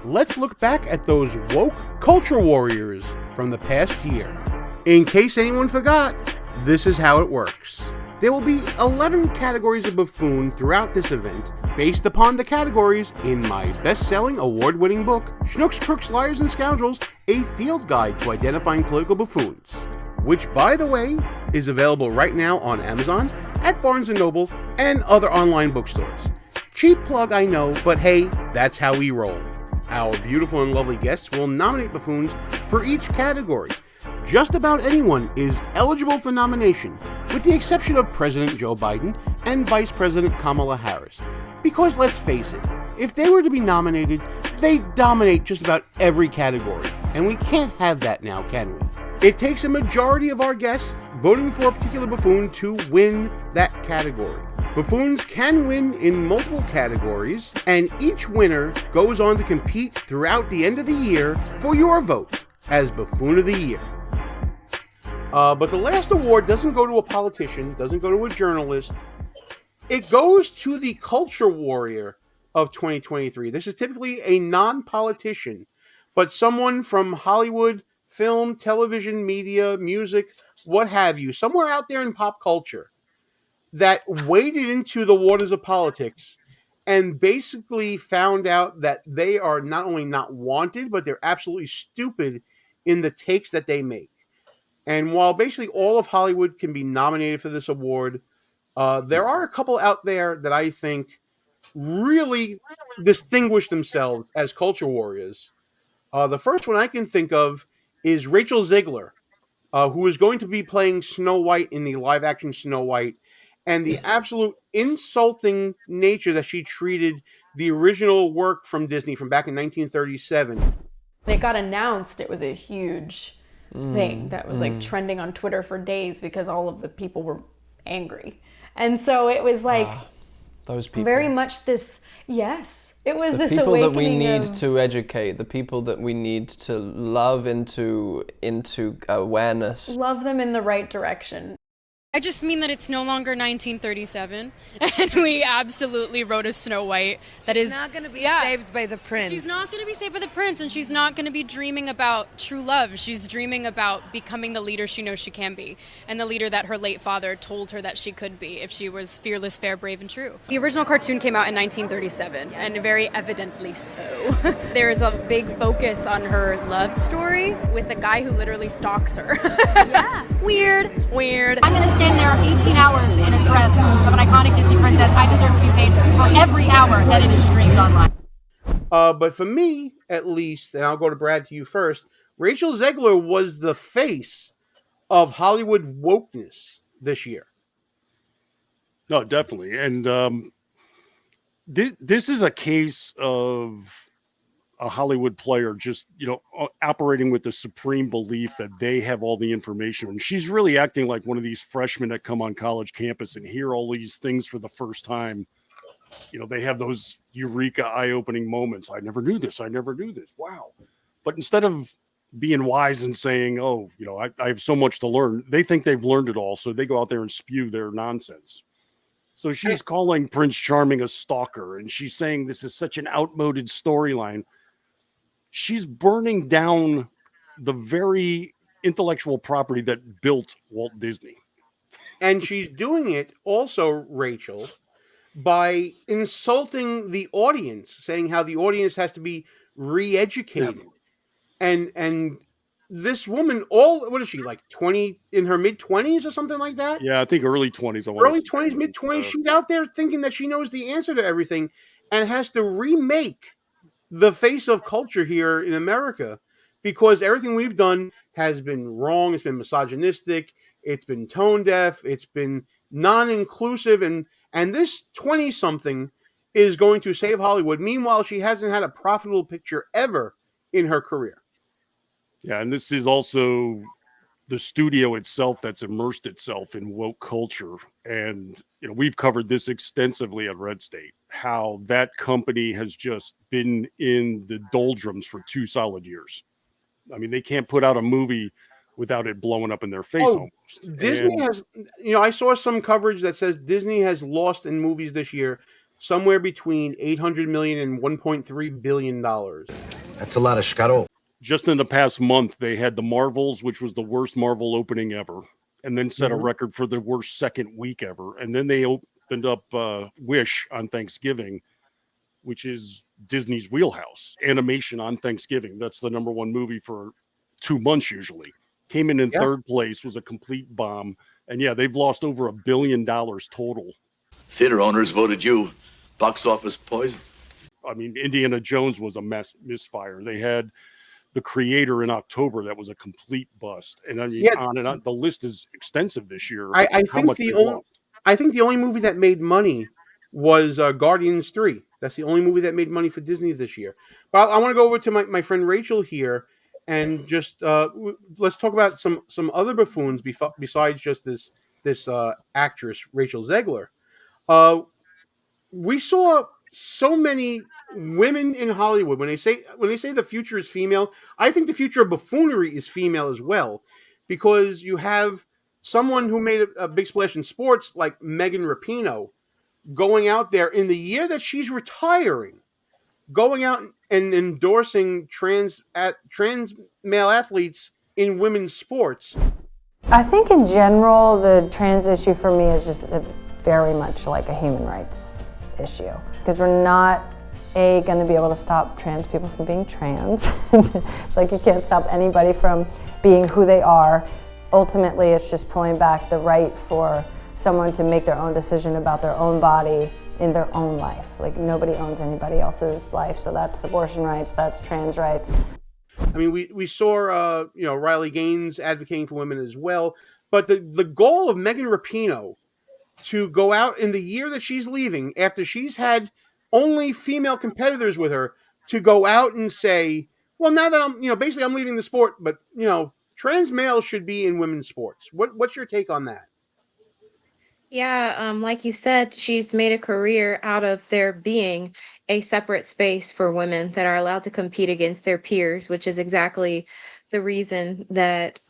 let's look back at those woke culture warriors from the past year. In case anyone forgot, this is how it works. There will be 11 categories of buffoon throughout this event, based upon the categories in my best-selling, award-winning book, Schnooks, Crooks, Liars, and Scoundrels, A Field Guide to Identifying Political Buffoons, which, by the way, is available right now on Amazon, at Barnes & Noble, and other online bookstores. Cheap plug, I know, but hey, that's how we roll. Our beautiful and lovely guests will nominate buffoons for each category. Just about anyone is eligible for nomination, with the exception of President Joe Biden and Vice President Kamala Harris. Because let's face it, if they were to be nominated, they dominate just about every category, and we can't have that now, can we? It takes a majority of our guests voting for a particular buffoon to win that category. Buffoons can win in multiple categories, and each winner goes on to compete throughout the end of the year for your vote as Buffoon of the Year. But the last award doesn't go to a politician, doesn't go to a journalist. It goes to the culture warrior of 2023. This is typically a non-politician, but someone from Hollywood, film, television, media, music, what have you, somewhere out there in pop culture that waded into the waters of politics and basically found out that they are not only not wanted, but they're absolutely stupid in the takes that they make. And while basically all of Hollywood can be nominated for this award, there are a couple out there that I think really distinguish themselves as culture warriors. The first one I can think of is Rachel Zegler, who is going to be playing Snow White in the live-action Snow White, and the absolute insulting nature that she treated the original work from Disney from back in 1937. It got announced, it was a huge thing that was like trending on Twitter for days because all of the people were angry. And so it was like those people. Very much this, yes. It was The this people that we awakening need to educate, the people that we need to love into awareness. love them in the right direction. I just mean that it's no longer 1937, and we absolutely wrote a Snow White that is not going to be saved by the prince. She's not going to be saved by the prince, and she's not going to be dreaming about true love. She's dreaming about becoming the leader she knows she can be, and the leader that her late father told her that she could be if she was fearless, fair, brave, and true. The original cartoon came out in 1937, and very evidently so. There is a big focus on her love story with a guy who literally stalks her. Yeah. Weird. I'm going to stand there 18 hours in a dress of an iconic Disney princess. I deserve to be paid for every hour that it is streamed online. But for me, at least, and I'll go to Brad to you first, Rachel Zegler was the face of Hollywood wokeness this year. No, definitely. And this is a case of a Hollywood player just, operating with the supreme belief that they have all the information. And she's really acting like one of these freshmen that come on college campus and hear all these things for the first time. They have those eureka eye-opening moments. I never knew this. Wow. But instead of being wise and saying, I have so much to learn, they think they've learned it all. So they go out there and spew their nonsense. So she's calling Prince Charming a stalker, and she's saying this is such an outmoded storyline. She's burning down the very intellectual property that built Walt Disney. And she's doing it also, Rachel, by insulting the audience, saying how the audience has to be re-educated. Yeah. And this woman, what is she, like 20, in her mid-20s or something like that? Yeah, I think early 20s. Early 20s, mid-20s. She's out there thinking that she knows the answer to everything and has to remake the face of culture here in America, because everything we've done has been wrong. It's been misogynistic. It's been tone deaf. It's been non-inclusive. And this 20-something is going to save Hollywood. Meanwhile, she hasn't had a profitable picture ever in her career. Yeah, and this is also the studio itself that's immersed itself in woke culture. And, we've covered this extensively at Red State, how that company has just been in the doldrums for 2 solid years. I mean, they can't put out a movie without it blowing up in their face almost. Disney has, I saw some coverage that says Disney has lost in movies this year somewhere between 800 million and 1.3 billion dollars. That's a lot of scaro. Just in the past month, they had the Marvels, which was the worst Marvel opening ever, and then set a record for the worst second week ever. And then they opened up Wish on Thanksgiving, which is Disney's wheelhouse, animation on Thanksgiving. That's the number one movie for 2 months usually. Came in third place, was a complete bomb. And yeah, they've lost over $1 billion total. Theater owners voted you box office poison. I mean, Indiana Jones was a misfire. They had The Creator in October that was a complete bust. And I mean, on and on. The list is extensive this year. I think the only movie that made money was Guardians 3. That's the only movie that made money for Disney this year. But I want to go over to my friend Rachel here and just let's talk about some other buffoons besides just this actress, Rachel Zegler. We saw so many women in Hollywood. When they say the future is female, I think the future of buffoonery is female as well, because you have someone who made a big splash in sports like Megan Rapinoe going out there in the year that she's retiring, going out and endorsing trans male athletes in women's sports. I think in general, the trans issue for me is just very much like a human rights issue, because we're not going to be able to stop trans people from being trans. It's like you can't stop anybody from being who they are. Ultimately, it's just pulling back the right for someone to make their own decision about their own body in their own life. Like, nobody owns anybody else's life, so that's abortion rights, that's trans rights. I mean, we saw Riley Gaines advocating for women as well, but the goal of Megan Rapinoe to go out in the year that she's leaving, after she's had only female competitors with her, to go out and say, well, now that I'm basically I'm leaving the sport, but trans males should be in women's sports. What's your take on that? Yeah, like you said, she's made a career out of there being a separate space for women that are allowed to compete against their peers, which is exactly the reason that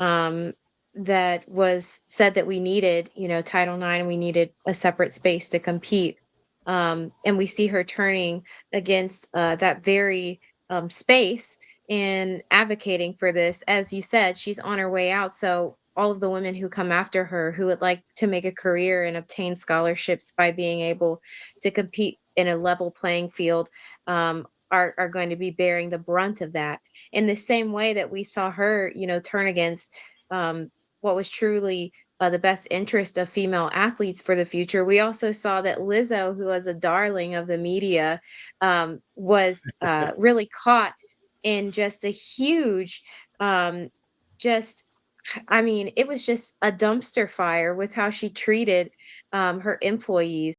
that was said that we needed, Title IX, we needed a separate space to compete. And we see her turning against that very space and advocating for this. As you said, she's on her way out. So all of the women who come after her who would like to make a career and obtain scholarships by being able to compete in a level playing field are going to be bearing the brunt of that. In the same way that we saw her, turn against what was truly the best interest of female athletes for the future, we also saw that Lizzo, who was a darling of the media, was really caught in just a huge, it was just a dumpster fire with how she treated her employees.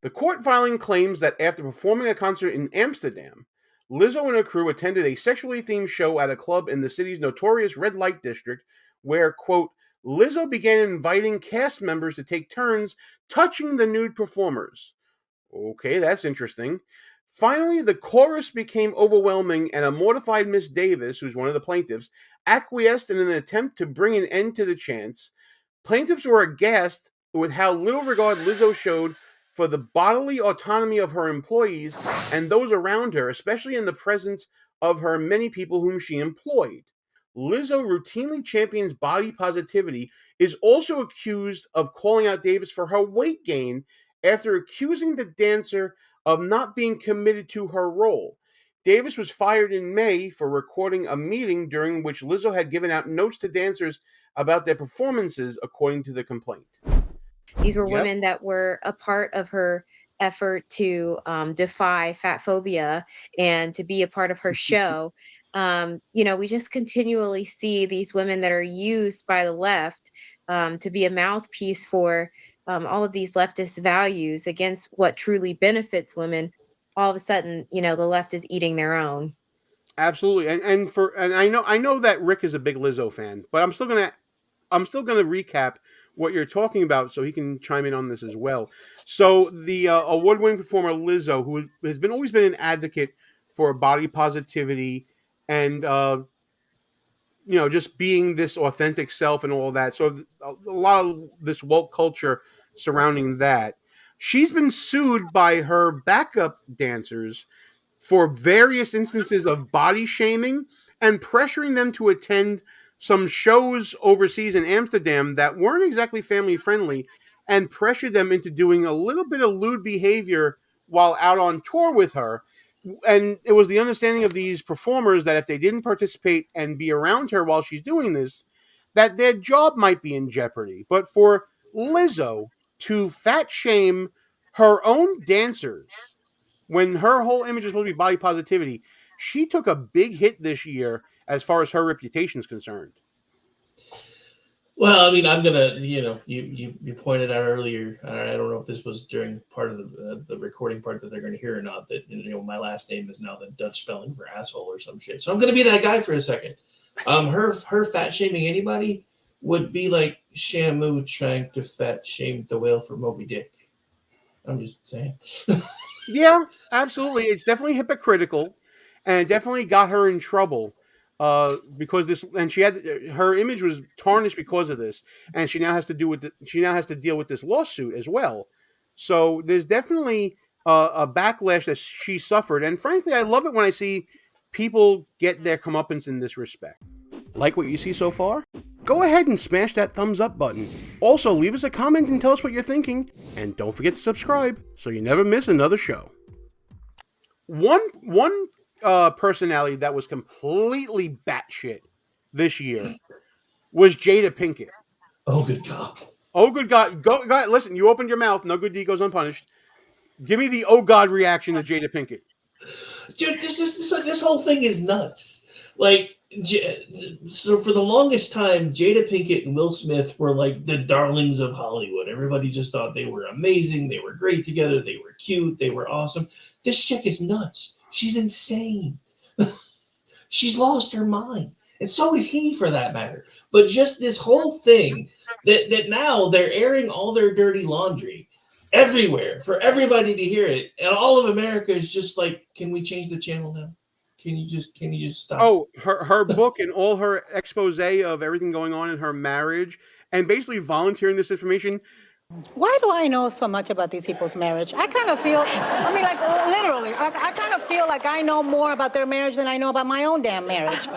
The court filing claims that after performing a concert in Amsterdam, Lizzo and her crew attended a sexually themed show at a club in the city's notorious red light district where, quote, Lizzo began inviting cast members to take turns touching the nude performers. Okay, that's interesting. Finally, the chorus became overwhelming, and a mortified Miss Davis, who's one of the plaintiffs, acquiesced in an attempt to bring an end to the chants. Plaintiffs were aghast with how little regard Lizzo showed for the bodily autonomy of her employees and those around her, especially in the presence of her many people whom she employed. Lizzo routinely champions body positivity, is also accused of calling out Davis for her weight gain after accusing the dancer of not being committed to her role. Davis was fired in May for recording a meeting during which Lizzo had given out notes to dancers about their performances, according to the complaint. These were women that were a part of her effort to defy fat phobia and to be a part of her show. We just continually see these women that are used by the left to be a mouthpiece for all of these leftist values against what truly benefits women. All of a sudden, the left is eating their own. Absolutely, and I know that Rick is a big Lizzo fan, but I'm still gonna recap what you're talking about so he can chime in on this as well. So the award-winning performer Lizzo, who has always been an advocate for body positivity and just being this authentic self and all that. So a lot of this woke culture surrounding that. she's been sued by her backup dancers for various instances of body shaming and pressuring them to attend some shows overseas in Amsterdam that weren't exactly family friendly, and pressured them into doing a little bit of lewd behavior while out on tour with her. And it was the understanding of these performers that if they didn't participate and be around her while she's doing this, that their job might be in jeopardy. But for Lizzo to fat shame her own dancers when her whole image is supposed to be body positivity, she took a big hit this year as far as her reputation is concerned. Well, I mean, I'm gonna, you pointed out earlier. I don't know if this was during part of the recording part that they're going to hear or not. That my last name is now the Dutch spelling for asshole or some shit. So I'm gonna be that guy for a second. Her fat shaming anybody would be like Shamu trying to fat shame the whale for Moby Dick. I'm just saying. Yeah, absolutely. It's definitely hypocritical, and it definitely got her in trouble. Because this, and she had her image was tarnished because of this, and she now has to deal with this lawsuit as well. So there's definitely a backlash that she suffered, and frankly, I love it when I see people get their comeuppance in this respect. Like what you see so far? Go ahead and smash that thumbs up button. Also, leave us a comment and tell us what you're thinking, and don't forget to subscribe so you never miss another show. One personality that was completely batshit this year was Jada Pinkett. Oh, good God. Oh, good God. Go, listen, you opened your mouth. No good deed goes unpunished. Give me the oh, God reaction to Jada Pinkett. Dude, this whole thing is nuts. Like, so for the longest time, Jada Pinkett and Will Smith were like the darlings of Hollywood. Everybody just thought they were amazing. They were great together. They were cute. They were awesome. This chick is nuts. She's insane. She's lost her mind. And so is he, for that matter. But just this whole thing that now they're airing all their dirty laundry everywhere for everybody to hear it. And all of America is just like, can we change the channel now? Can you just stop? Oh, her book and all her expose of everything going on in her marriage and basically volunteering this information. Why do I know so much about these people's marriage? I kind of feel, literally, I kind of feel like I know more about their marriage than I know about my own damn marriage.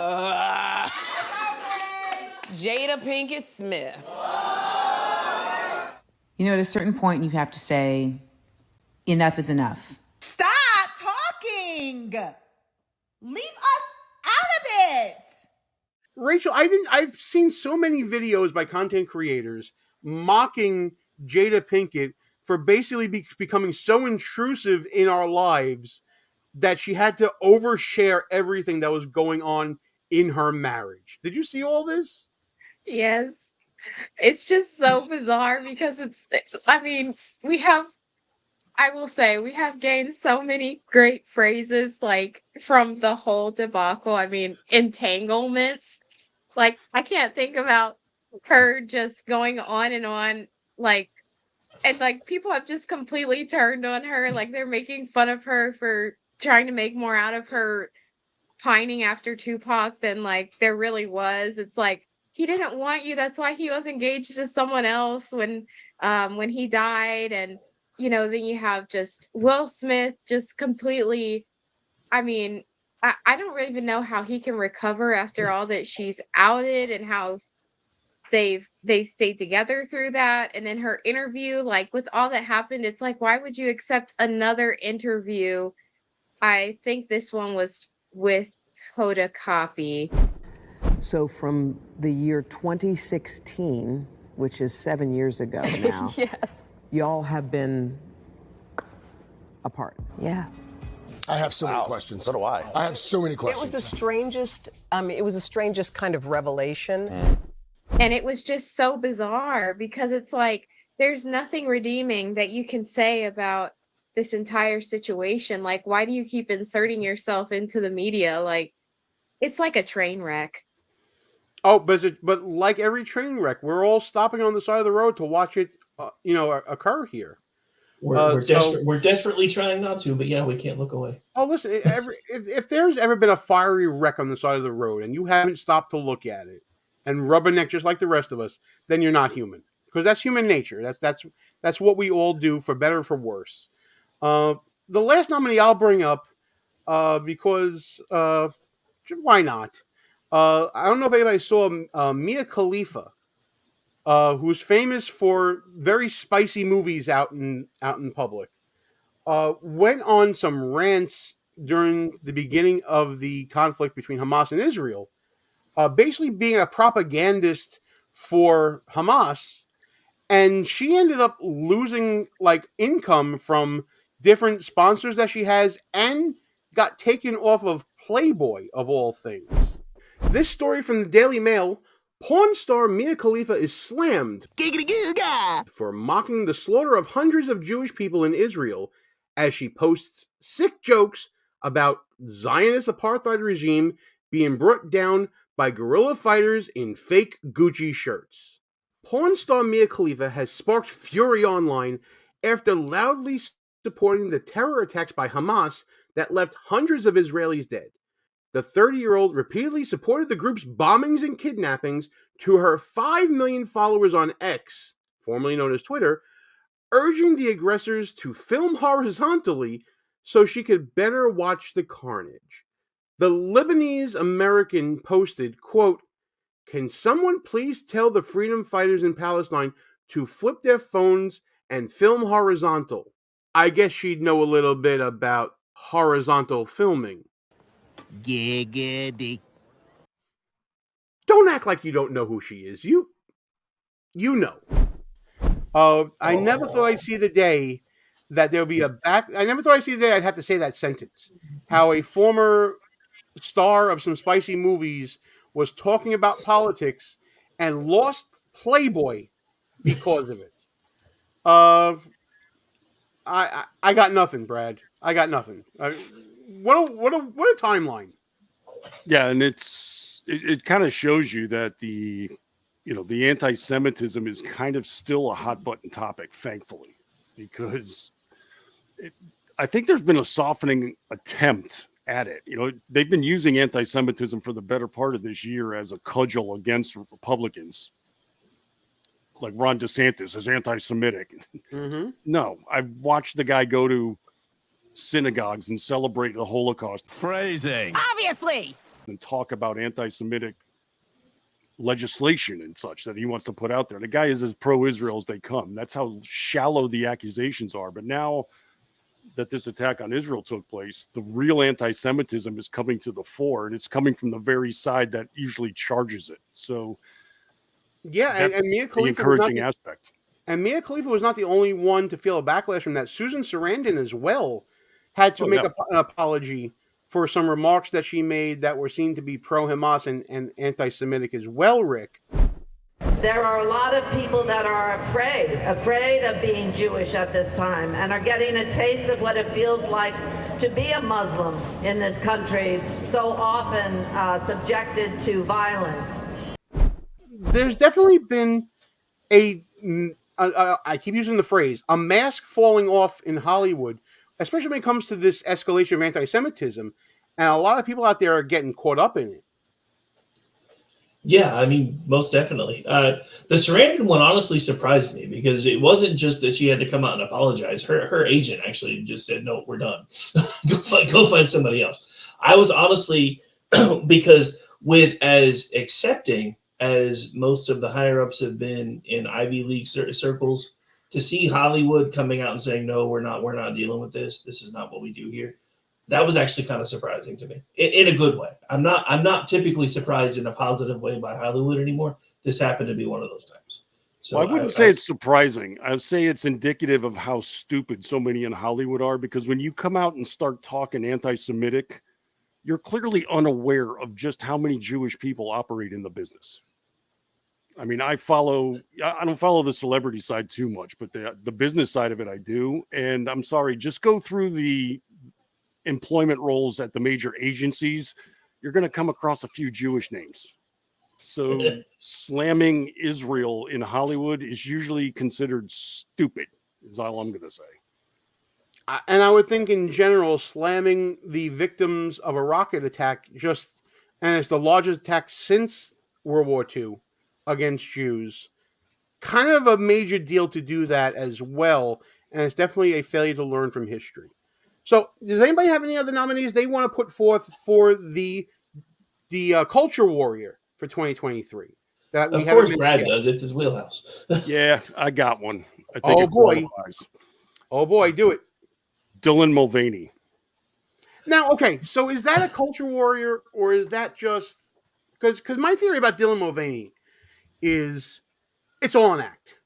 Jada Pinkett Smith. At a certain point, you have to say, enough is enough. Stop talking! Leave us out of it! Rachel, I've seen so many videos by content creators mocking Jada Pinkett for basically becoming so intrusive in our lives that she had to overshare everything that was going on in her marriage. Did you see all this? Yes. It's just so bizarre because I will say, we have gained so many great phrases, like, from the whole debacle. Entanglements. Like, I can't think about her just going on and on, and people have just completely turned on her. Like, they're making fun of her for trying to make more out of her pining after Tupac than, there really was. It's like, he didn't want you. That's why he was engaged to someone else when he died. And then you have just Will Smith just completely, I don't really even know how he can recover after all that she's outed and how they've stayed together through that. And then her interview, with all that happened, it's like, why would you accept another interview? I think this one was with Hoda Kotb. So from the year 2016, which is 7 years ago now. Yes. Y'all have been apart. Yeah. I have so many questions. So do I. I have so many questions. It was the strangest kind of revelation. And it was just so bizarre because it's like, there's nothing redeeming that you can say about this entire situation. Like, why do you keep inserting yourself into the media? Like, it's like a train wreck. Oh, but like every train wreck, we're all stopping on the side of the road to watch it, occur here. We're desperately trying not to, but yeah, we can't look away. Oh, listen, if there's ever been a fiery wreck on the side of the road and you haven't stopped to look at it and rubberneck just like the rest of us, then you're not human, because that's human nature. That's That's what we all do, for better or for worse. Uh, the last nominee I'll bring up, because why not? I don't know if anybody saw Mia Khalifa, who's famous for very spicy movies out in public. Went on some rants during the beginning of the conflict between Hamas and Israel, basically being a propagandist for Hamas, and she ended up losing income from different sponsors that she has, and got taken off of Playboy of all things. This story from the Daily Mail: porn star Mia Khalifa is slammed for mocking the slaughter of hundreds of Jewish people in Israel as she posts sick jokes about Zionist apartheid regime being brought down by guerrilla fighters in fake Gucci shirts. Porn star Mia Khalifa has sparked fury online after loudly supporting the terror attacks by Hamas that left hundreds of Israelis dead. The 30-year-old repeatedly supported the group's bombings and kidnappings to her 5 million followers on X, formerly known as Twitter, urging the aggressors to film horizontally so she could better watch the carnage. The Lebanese American posted, quote, "Can someone please tell the freedom fighters in Palestine to flip their phones and film horizontal?" I guess she'd know a little bit about horizontal filming. Giggity. Don't act like you don't know who she is. You know. I never thought I'd see the day that there'll be I never thought I'd see the day I'd have to say that sentence. How a former star of some spicy movies was talking about politics and lost Playboy because of it. I got nothing, Brad. I got nothing. What a timeline. Yeah, and it kind of shows you that the anti-Semitism is kind of still a hot button topic, thankfully, because I think there's been a softening attempt at it. They've been using anti-Semitism for the better part of this year as a cudgel against Republicans. Like Ron DeSantis is anti-Semitic. Mm-hmm. No, I've watched the guy go to synagogues and celebrate the Holocaust. Phrasing. Obviously. And talk about anti-Semitic legislation and such that he wants to put out there. The guy is as pro-Israel as they come. That's how shallow the accusations are. But now that this attack on Israel took place, the real anti-Semitism is coming to the fore, and it's coming from the very side that usually charges it. So yeah, and Mia Khalifa, the encouraging aspect. And Mia Khalifa was not the only one to feel a backlash from that. Susan Sarandon as well had to make an apology for some remarks that she made that were seen to be pro-Hamas and anti-Semitic as well, Rick. There are a lot of people that are afraid of being Jewish at this time, and are getting a taste of what it feels like to be a Muslim in this country, so often subjected to violence. There's definitely been I keep using the phrase, a mask falling off in Hollywood, especially when it comes to this escalation of anti-Semitism, and a lot of people out there are getting caught up in it. Yeah, I mean, most definitely. The Sarandon one honestly surprised me, because it wasn't just that she had to come out and apologize. Her agent actually just said, "No, we're done. go find somebody else." I was honestly, because with as accepting as most of the higher ups have been in Ivy League circles, to see Hollywood coming out and saying, "No, we're not dealing with this. This is not what we do here." That was actually kind of surprising to me, in a good way. I'm not typically surprised in a positive way by Hollywood anymore. This happened to be one of those times. So I wouldn't say it's surprising. I would say it's indicative of how stupid so many in Hollywood are, because when you come out and start talking anti-Semitic, you're clearly unaware of just how many Jewish people operate in the business. I mean, I don't follow the celebrity side too much, but the business side of it I do. And I'm sorry, just go through the employment roles at the major agencies. You're going to come across a few Jewish names. So slamming Israel in Hollywood is usually considered stupid, is all I'm going to say. And I would think in general, slamming the victims of a rocket attack and it's the largest attack since World War II against Jews, kind of a major deal to do that as well, and it's definitely a failure to learn from history. So, does anybody have any other nominees they want to put forth for the Culture Warrior for 2023? That we Of haven't course, mentioned Brad yet? does. It's his wheelhouse. Yeah, I got one. I think Oh it boy! qualifies. Oh boy! Do it. Dylan Mulvaney. Now, okay, so is that a culture warrior, or is that just because my theory about Dylan Mulvaney is it's all an act.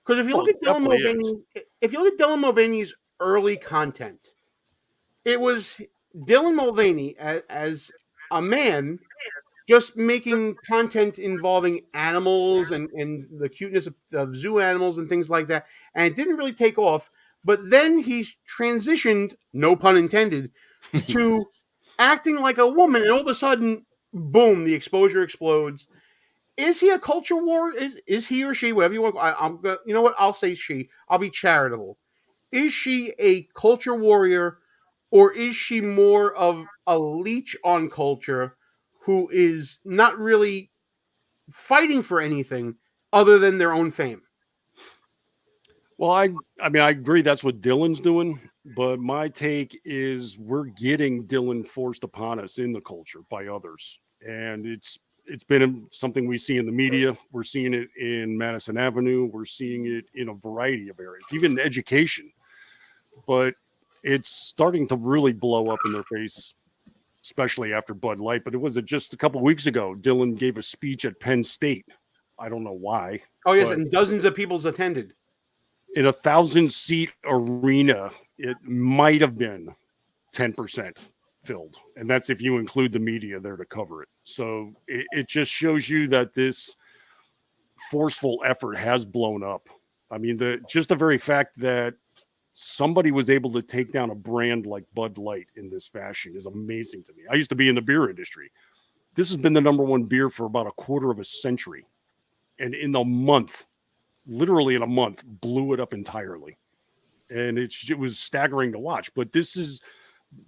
Because if you Well, look at it definitely is. Dylan Mulvaney's early content, it was Dylan Mulvaney as a man just making content involving animals and the cuteness of zoo animals and things like that, and it didn't really take off. But then he transitioned, no pun intended, to acting like a woman, and all of a sudden, boom, the exposure explodes. Is he a culture war? Is he or she, whatever you want? I'm gonna, you know what? I'll say she. I'll be charitable. Is she a culture warrior, or is she more of a leech on culture who is not really fighting for anything other than their own fame? Well, I mean, I agree that's what Dylan's doing, but my take is we're getting Dylan forced upon us in the culture by others, and it's been something we see in the media. We're seeing it in Madison Avenue. We're seeing it in a variety of areas, even education. But it's starting to really blow up in their face, especially after Bud Light. But it was just a couple of weeks ago. Dylan gave a speech at Penn State. I don't know why. Oh yes, and dozens of people's attended. In a 1,000-seat arena, it might have been 10% filled. And that's if you include the media there to cover it. So it just shows you that this forceful effort has blown up. I mean, just the very fact that somebody was able to take down a brand like Bud Light in this fashion is amazing to me. I used to be in the beer industry. This has been the number one beer for about a quarter of a century. And in a month, literally in a month, blew it up entirely. And it was staggering to watch. But this has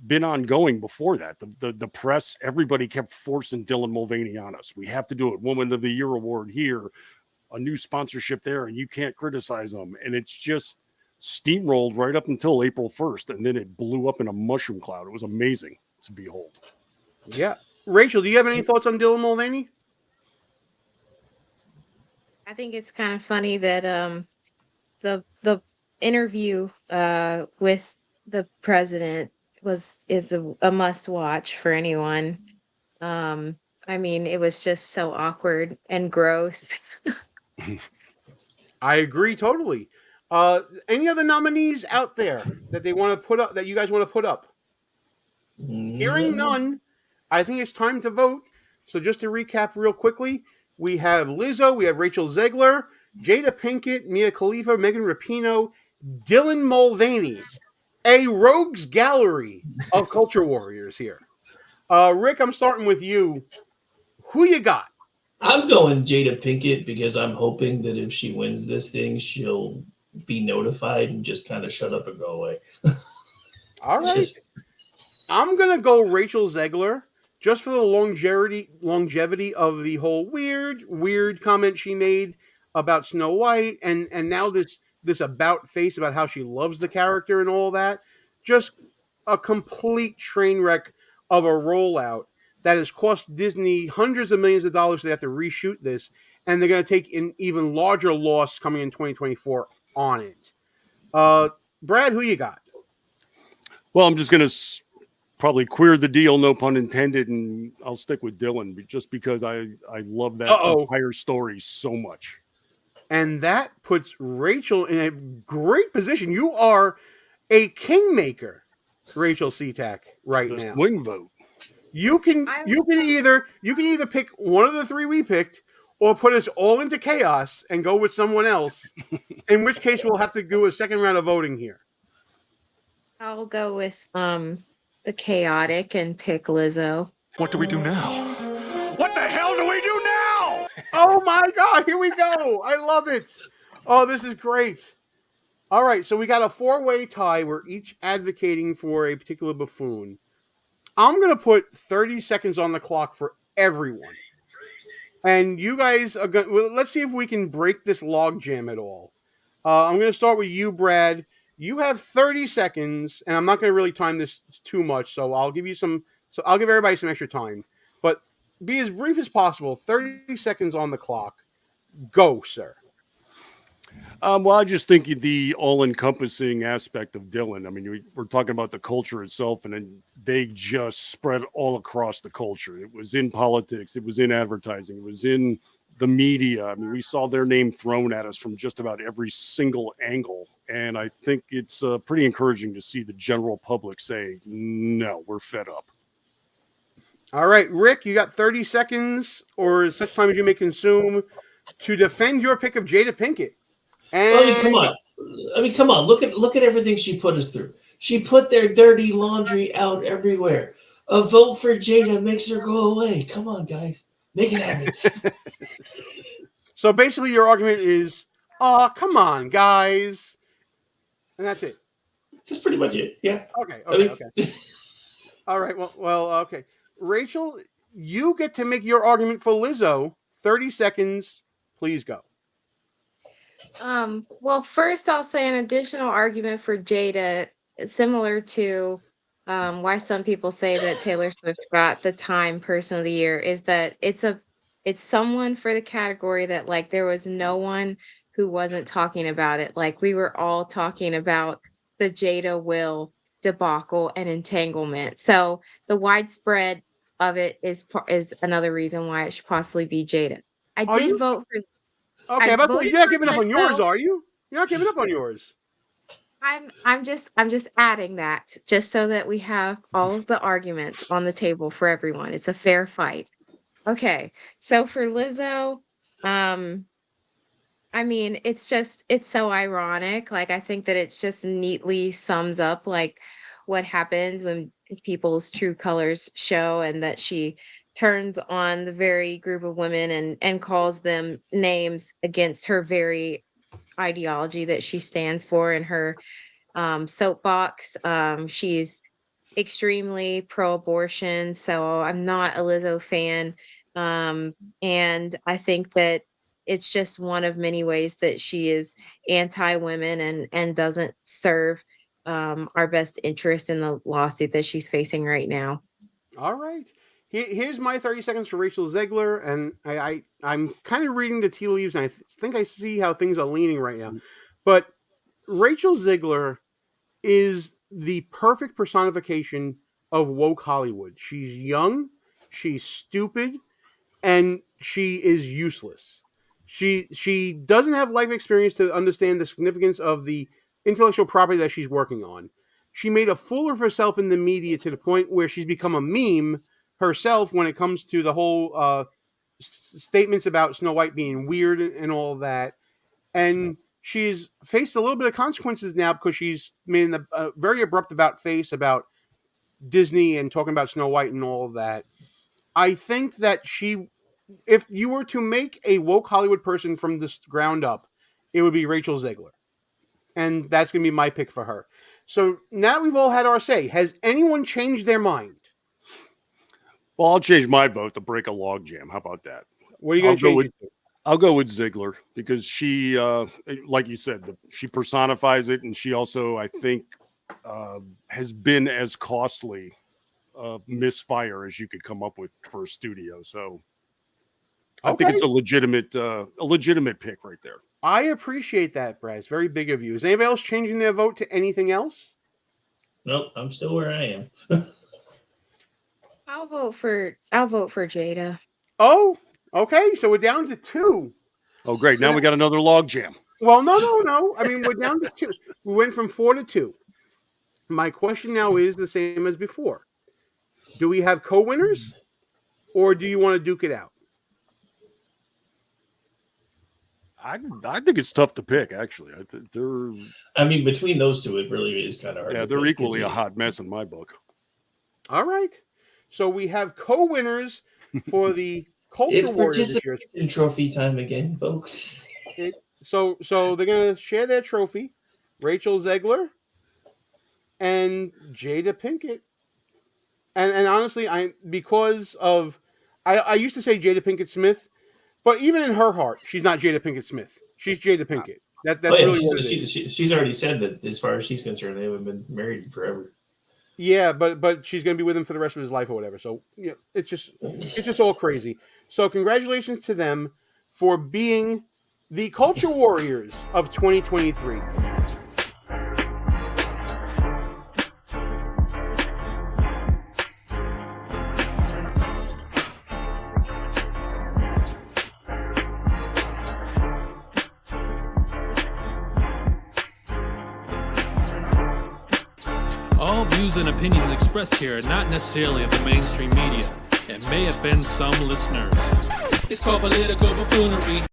been ongoing before that. The press, everybody kept forcing Dylan Mulvaney on us. We have to do it. Woman of the Year award here, a new sponsorship there, and you can't criticize them. And it's just steamrolled right up until April 1st. And then it blew up in a mushroom cloud. It was amazing to behold. Yeah. Rachel, do you have any thoughts on Dylan Mulvaney? I think it's kind of funny that the interview with the president is a must watch for anyone. I mean, it was just so awkward and gross. I agree totally. Any other nominees out there that they want to put up that you guys want to put up? Hearing none, I think it's time to vote. So just to recap real quickly, we have Lizzo, we have Rachel Zegler, Jada Pinkett, Mia Khalifa, Megan Rapinoe, Dylan Mulvaney, a rogues gallery of culture warriors here. Rick, I'm starting with you. Who you got? I'm going Jada Pinkett because I'm hoping that if she wins this thing, she'll be notified and just kind of shut up and go away. All right. I'm going to go Rachel Zegler just for the longevity of the whole weird comment she made about Snow White and now this about face about how she loves the character and all that. Just a complete train wreck of a rollout that has cost Disney hundreds of millions of dollars. They have to reshoot this, and they're going to take an even larger loss coming in 2024 on it. Brad, who you got? Well, I'm just going to probably queer the deal, no pun intended, and I'll stick with Dylan just because I love that entire story so much. And that puts Rachel in a great position. You are a kingmaker, Rachel Seatac, right now. The swing vote. You can either pick one of the three we picked, or put us all into chaos and go with someone else. In which case, we'll have to do a second round of voting here. I'll go with the chaotic and pick Lizzo. What do we do now? What the hell do we do now? Oh my God, here we go. I love it. Oh, this is great. All right, so we got a 4-way tie. We're each advocating for a particular buffoon. I'm going to put 30 seconds on the clock for everyone. And you guys are going. Well, let's see if we can break this logjam at all. I'm going to start with you, Brad. You have 30 seconds, and I'm not going to really time this too much, so I'll give you some. So I'll give everybody some extra time, but be as brief as possible. 30 seconds on the clock. Go, sir. Well, I just think the all-encompassing aspect of Dylan. I mean, we're talking about the culture itself, and then they just spread all across the culture. It was in politics, it was in advertising, it was in the media. I mean, we saw their name thrown at us from just about every single angle, and I think it's pretty encouraging to see the general public say, "No, we're fed up." All right, Rick, you got 30 seconds or such time as you may consume to defend your pick of Jada Pinkett. Well, I mean, come And on. I mean, come on. Look at everything she put us through. She put their dirty laundry out everywhere. A vote for Jada makes her go away. Come on, guys, make it happen. So basically, your argument is, "Oh, come on, guys," and that's it. That's pretty much it. Yeah. Okay. I mean, Okay. All right. Well. Okay. Rachel, you get to make your argument for Lizzo. 30 seconds. Please go. Well, first I'll say an additional argument for Jada, similar to why some people say that Taylor Swift got the Time Person of the Year, is that it's someone for the category that like there was no one who wasn't talking about it. Like we were all talking about the Jada Will debacle and entanglement. So the widespread of it is another reason why it should possibly be Jada. I Are did you vote for okay? I But voted you're not for giving up on yours, Lizzo. are you? You're not giving up on yours. I'm just adding that just so that we have all of the arguments on the table for everyone. It's a fair fight. Okay. So for Lizzo, um I mean, it's so ironic. Like I think that it's just neatly sums up like what happens when people's true colors show and that she turns on the very group of women and calls them names against her very ideology that she stands for in her soapbox. She's extremely pro-abortion, so I'm not a Lizzo fan. And I think that it's just one of many ways that she is anti-women and doesn't serve our best interest in the lawsuit that she's facing right now. All right. Here's my 30 seconds for Rachel Zegler, and I'm kind of reading the tea leaves, and I think I see how things are leaning right now. But Rachel Zegler is the perfect personification of woke Hollywood. She's young, she's stupid, and she is useless. She doesn't have life experience to understand the significance of the intellectual property that she's working on. She made a fool of herself in the media to the point where she's become a meme herself when it comes to the whole statements about Snow White being weird and all that. And she's faced a little bit of consequences now because she's made a very abrupt about face about Disney and talking about Snow White and all of that. I think that if you were to make a woke Hollywood person from the ground up, it would be Rachel Zegler. And that's going to be my pick for her. So now we've all had our say. Has anyone changed their mind? Well, I'll change my vote to break a logjam. How about that? What are you going to change it to? I'll go with Ziegler because she, like you said, she personifies it, and she also, I think, has been as costly misfire as you could come up with for a studio. So I think it's a legitimate pick right there. I appreciate that, Brad. It's very big of you. Is anybody else changing their vote to anything else? Nope, I'm still where I am. I'll vote for Jada. Oh, okay. So we're down to 2. Oh, great. Now we got another logjam. Well, no. I mean, we're down to 2. We went from 4 to 2. My question now is the same as before. Do we have co-winners, or do you want to duke it out? I think it's tough to pick, actually. I mean, between those two, it really is kind of hard. Yeah, they're equally a hot mess in my book. All right. So we have co-winners for the Culture Warriors this year. It's trophy time again, folks. So they're going to share their trophy. Rachel Zegler and Jada Pinkett. And honestly, I used to say Jada Pinkett Smith, But even in her heart, she's not Jada Pinkett Smith. She's Jada Pinkett. That's Oh, yeah, really what it is. she's already said that as far as she's concerned, they haven't been married forever. Yeah, but she's going to be with him for the rest of his life or whatever. So yeah, it's just all crazy. So congratulations to them for being the culture warriors of 2023. All views and opinions expressed here are not necessarily of the mainstream media and may offend some listeners. It's called political buffoonery.